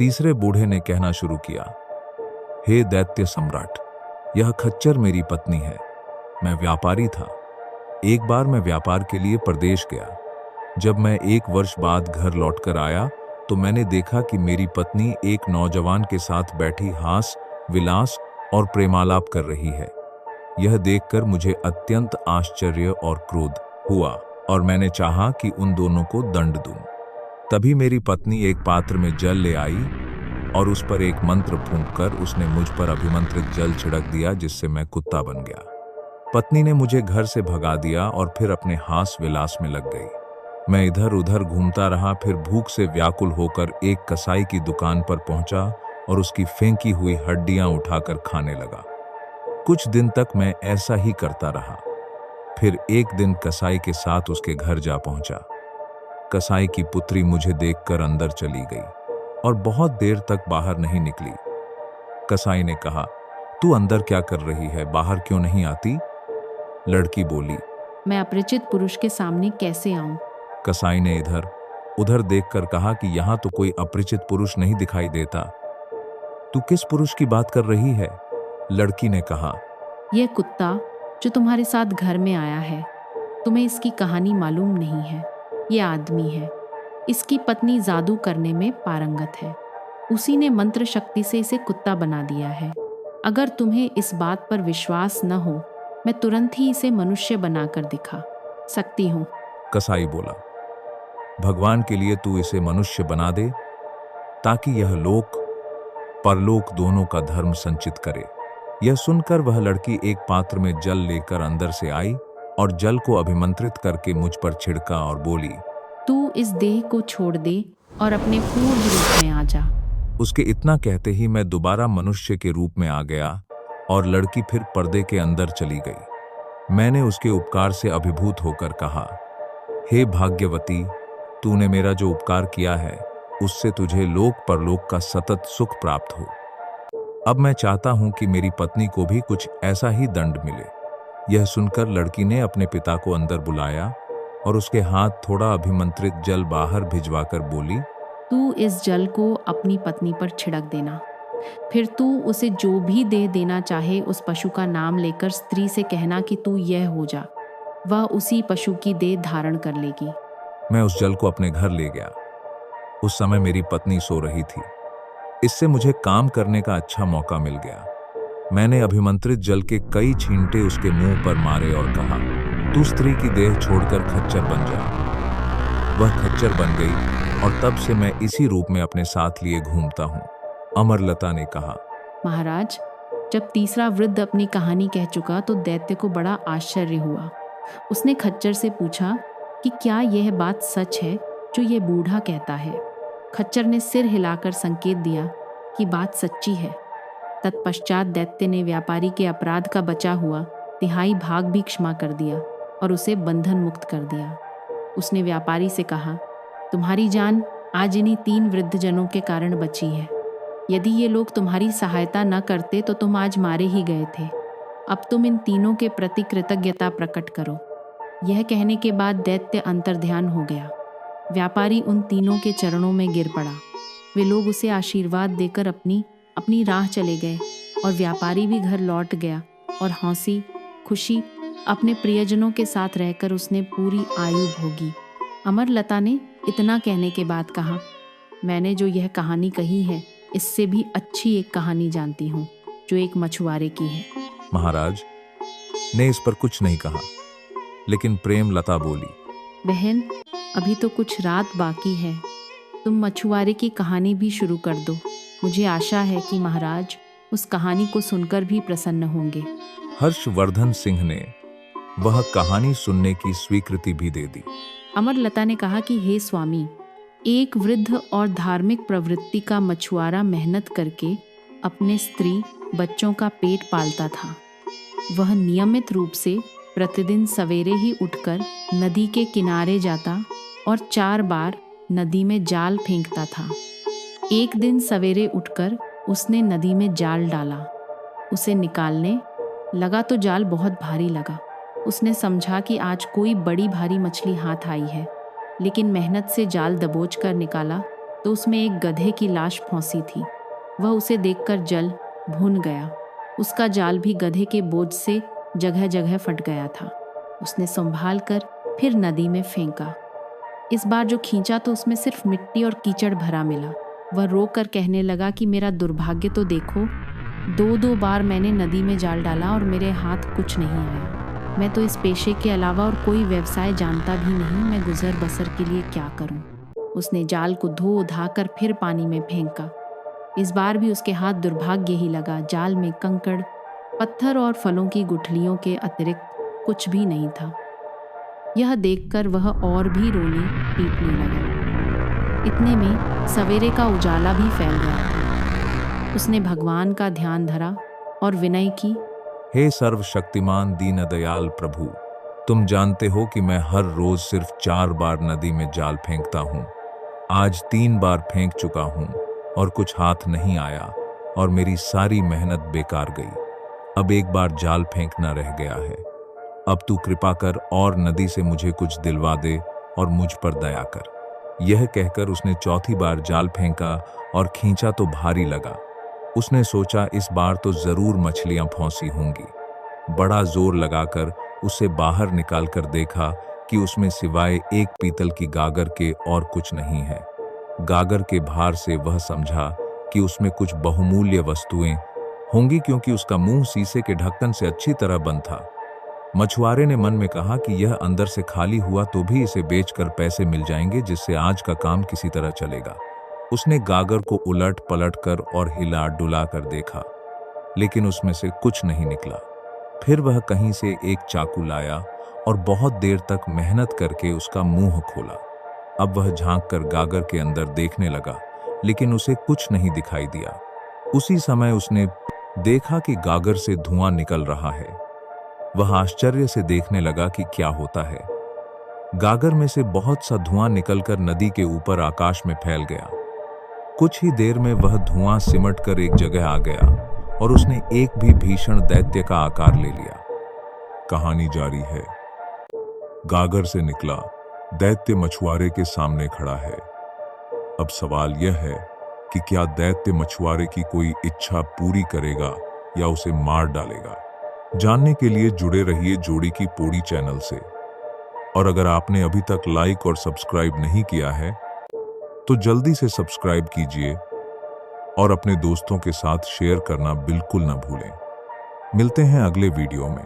तीसरे बूढ़े ने कहना शुरू किया, हे दैत्य सम्राट, यह खच्चर मेरी पत्नी है। मैं व्यापारी था। एक बार मैं व्यापार के लिए प्रदेश गया। जब मैं 1 वर्ष बाद घर लौटकर आया तो मैंने देखा कि मेरी पत्नी एक नौजवान के साथ बैठी हास विलास और प्रेमालाप कर रही है। यह देखकर मुझे अत्यंत आश्चर्य और क्रोध हुआ और मैंने चाहा कि उन दोनों को दंड दूं। तभी मेरी पत्नी एक पात्र में जल ले आई और उस पर एक मंत्र फूंककर उसने मुझ पर अभिमंत्रित जल छिड़क दिया, जिससे मैं कुत्ता बन गया। पत्नी ने मुझे घर से भगा दिया और फिर अपने हास विलास में लग गई। मैं इधर उधर घूमता रहा, फिर भूख से व्याकुल होकर एक कसाई की दुकान पर पहुंचा और उसकी फेंकी हुई हड्डियां उठाकर खाने लगा। कुछ दिन तक मैं ऐसा ही करता रहा। फिर एक दिन कसाई के साथ उसके घर जा पहुंचा। कसाई की पुत्री मुझे देखकर अंदर चली गई और बहुत देर तक बाहर नहीं निकली। कसाई ने कहा, तू अंदर क्या कर रही है, बाहर क्यों नहीं आती? लड़की बोली, मैं अपरिचित पुरुष के सामने कैसे आऊं? कसाई ने इधर उधर देखकर कहा कि यहां तो कोई अपरिचित पुरुष नहीं दिखाई देता। तू किस पुरुष की बात कर रही है? लड़की ने कहा, यह कुत्ता जो तुम्हारे साथ घर में आया है, तुम्हें इसकी कहानी मालूम नहीं है। यह आदमी है। इसकी पत्नी जादू करने में पारंगत है। उसी ने मंत्र शक्ति से इसे कुत्ता बना दिया है। अगर तुम्हें इस बात पर विश्वास न हो, मैं तुरंत ही इसे मनुष्य बनाकर दिखा सकती हूँ। कसाई बोला, भगवान के लिए तू इसे मनुष्य बना दे ताकि यह लोक परलोक दोनों का धर्म संचित करे। यह सुनकर वह लड़की एक पात्र में जल लेकर अंदर से आई और जल को अभिमंत्रित करके मुझ पर छिड़का और बोली, तू इस देह को छोड़ दे और अपने पूर्व रूप में आ जा। उसके इतना कहते ही मैं दोबारा मनुष्य के रूप में आ गया और लड़की फिर पर्दे के अंदर चली गई। मैंने उसके उपकार से अभिभूत होकर कहा, हे भाग्यवती, तूने मेरा जो उपकार किया है उससे तुझे लोक परलोक का सतत सुख प्राप्त हो। अब मैं चाहता हूं कि मेरी पत्नी को भी कुछ ऐसा ही दंड मिले। यह सुनकर लड़की ने अपने पिता को अंदर बुलाया और उसके हाथ थोड़ा अभिमंत्रित जल बाहर भिजवाकर बोली, तू इस जल को अपनी पत्नी पर छिड़क देना। फिर तू उसे जो भी दे देना चाहे उस पशु का नाम लेकर स्त्री से कहना कि तू यह हो जा। वह उसी पशु की देह धारण कर लेगी। मैं उस जल को अपने घर ले गया। उस समय मेरी पत्नी सो रही थी। इससे मुझे काम करने का अच्छा मौका मिल गया। मैंने अभिमंत्रित जल के कई छींटे उसके मुंह पर मारे और कहा, तू स्त्री की देह छोड़कर खच्चर बन जा। वह खच्चर बन गई और तब से मैं इसी रूप में अपने साथ लिए घूमता हूँ। अमरलता ने कहा, महाराज, जब तीसरा वृद्ध अपनी कहानी कह चुका तो दैत्य को बड़ा आश्चर्य हुआ। उसने खच्चर से पूछा कि क्या यह बात सच है जो यह बूढ़ा कहता है। खच्चर ने सिर हिलाकर संकेत दिया कि बात सच्ची है। तत्पश्चात दैत्य ने व्यापारी के अपराध का बचा हुआ तिहाई भाग भी क्षमा कर दिया और उसे बंधन मुक्त कर दिया। उसने व्यापारी से कहा, तुम्हारी जान आज इन्हीं 3 वृद्धजनों के कारण बची है। यदि ये लोग तुम्हारी सहायता न करते तो तुम आज मारे ही गए थे। अब तुम इन तीनों के प्रति कृतज्ञता प्रकट करो। यह कहने के बाद दैत्य अंतर्ध्यान हो गया। व्यापारी उन तीनों के चरणों में गिर पड़ा। वे लोग उसे आशीर्वाद देकर अपनी राह चले गए और व्यापारी भी घर लौट गया और हंसी खुशी अपने प्रियजनों के साथ रहकर उसने पूरी आयु भोगी। अमरलता ने इतना कहने के बाद कहा, मैंने जो यह कहानी कही है इससे भी अच्छी एक कहानी जानती हूँ जो एक मछुआरे की है। महाराज ने इस पर कुछ नहीं कहा, लेकिन प्रेम लता बोली, बहन, अभी तो कुछ रात बाकी है। तुम मछुआरे की कहानी भी शुरू कर दो। मुझे आशा है कि महाराज उस कहानी को सुनकर भी प्रसन्न होंगे। हर्षवर्धन सिंह ने वह कहानी सुनने की स्वीकृति भी दे दी। अमरलता ने कहा कि हे स्वामी, एक वृद्ध और धार्मिक प्रवृत्ति का मछुआरा मेहनत करके अपने स्त्री बच्चों का पेट पालता था। वह नियमित रूप से प्रतिदिन सवेरे ही उठकर नदी के किनारे जाता और 4 बार नदी में जाल फेंकता था। एक दिन सवेरे उठकर उसने नदी में जाल डाला। उसे निकालने लगा तो जाल बहुत भारी लगा। उसने समझा कि आज कोई बड़ी भारी मछली हाथ आई है, लेकिन मेहनत से जाल दबोच कर निकाला तो उसमें एक गधे की लाश फंसी थी। वह उसे देखकर जल भुन गया। उसका जाल भी गधे के बोझ से जगह जगह फट गया था। उसने संभाल कर फिर नदी में फेंका। इस बार जो खींचा तो उसमें सिर्फ मिट्टी और कीचड़ भरा मिला। वह रो कर कहने लगा कि मेरा दुर्भाग्य तो देखो, 2-2 बार मैंने नदी में जाल डाला और मेरे हाथ कुछ नहीं आया। मैं तो इस पेशे के अलावा और कोई व्यवसाय जानता भी नहीं। मैं गुजर बसर के लिए क्या करूं? उसने जाल को धो धा कर फिर पानी में फेंका। इस बार भी उसके हाथ दुर्भाग्य ही लगा। जाल में कंकड़, पत्थर और फलों की गुठलियों के अतिरिक्त कुछ भी नहीं था। यह देखकर वह और भी रोने पीटने लगा। इतने में सवेरे का उजाला भी फैल गया। उसने भगवान का ध्यान धरा और विनय की, हे सर्वशक्तिमान दीनदयाल प्रभु, तुम जानते हो कि मैं हर रोज सिर्फ 4 बार नदी में जाल फेंकता हूँ। आज 3 बार फेंक चुका हूँ और कुछ हाथ नहीं आया और मेरी सारी मेहनत बेकार गई। अब एक बार जाल फेंकना रह गया है। अब तू कृपा कर और नदी से मुझे कुछ दिलवा दे और मुझ पर दया कर। यह कहकर उसने चौथी बार जाल फेंका और खींचा तो भारी लगा। उसने सोचा इस बार तो जरूर मछलियां फंसी होंगी। बड़ा जोर लगाकर उसे बाहर निकालकर देखा कि उसमें सिवाय एक पीतल की गागर के और कुछ नहीं है। गागर के भार से वह समझा कि उसमें कुछ बहुमूल्य वस्तुएं होंगी, क्योंकि उसका मुंह शीशे के ढक्कन से अच्छी तरह बंद था। मछुआरे ने मन में कहा कि यह अंदर से खाली हुआ तो भी इसे बेचकर पैसे मिल जाएंगे, जिससे आज का काम किसी तरह चलेगा। उसने गागर को उलट पलट कर और हिला डुला कर देखा, लेकिन उसमें से कुछ नहीं निकला। फिर वह कहीं से एक चाकू लाया और बहुत देर तक मेहनत करके उसका मुंह खोला। अब वह झांक कर गागर के अंदर देखने लगा, लेकिन उसे कुछ नहीं दिखाई दिया। उसी समय उसने देखा कि गागर से धुआं निकल रहा है। वह आश्चर्य से देखने लगा कि क्या होता है। गागर में से बहुत सा धुआं निकलकर नदी के ऊपर आकाश में फैल गया। कुछ ही देर में वह धुआं सिमट कर एक जगह आ गया और उसने एक भी भीषण दैत्य का आकार ले लिया। कहानी जारी है। गागर से निकला दैत्य मछुआरे के सामने खड़ा है। अब सवाल यह है कि क्या दैत्य मछुआरे की कोई इच्छा पूरी करेगा या उसे मार डालेगा? जानने के लिए जुड़े रहिए जोड़ी की पौड़ी चैनल से। और अगर आपने अभी तक लाइक और सब्सक्राइब नहीं किया है तो जल्दी से सब्सक्राइब कीजिए और अपने दोस्तों के साथ शेयर करना बिल्कुल न भूलें। मिलते हैं अगले वीडियो में।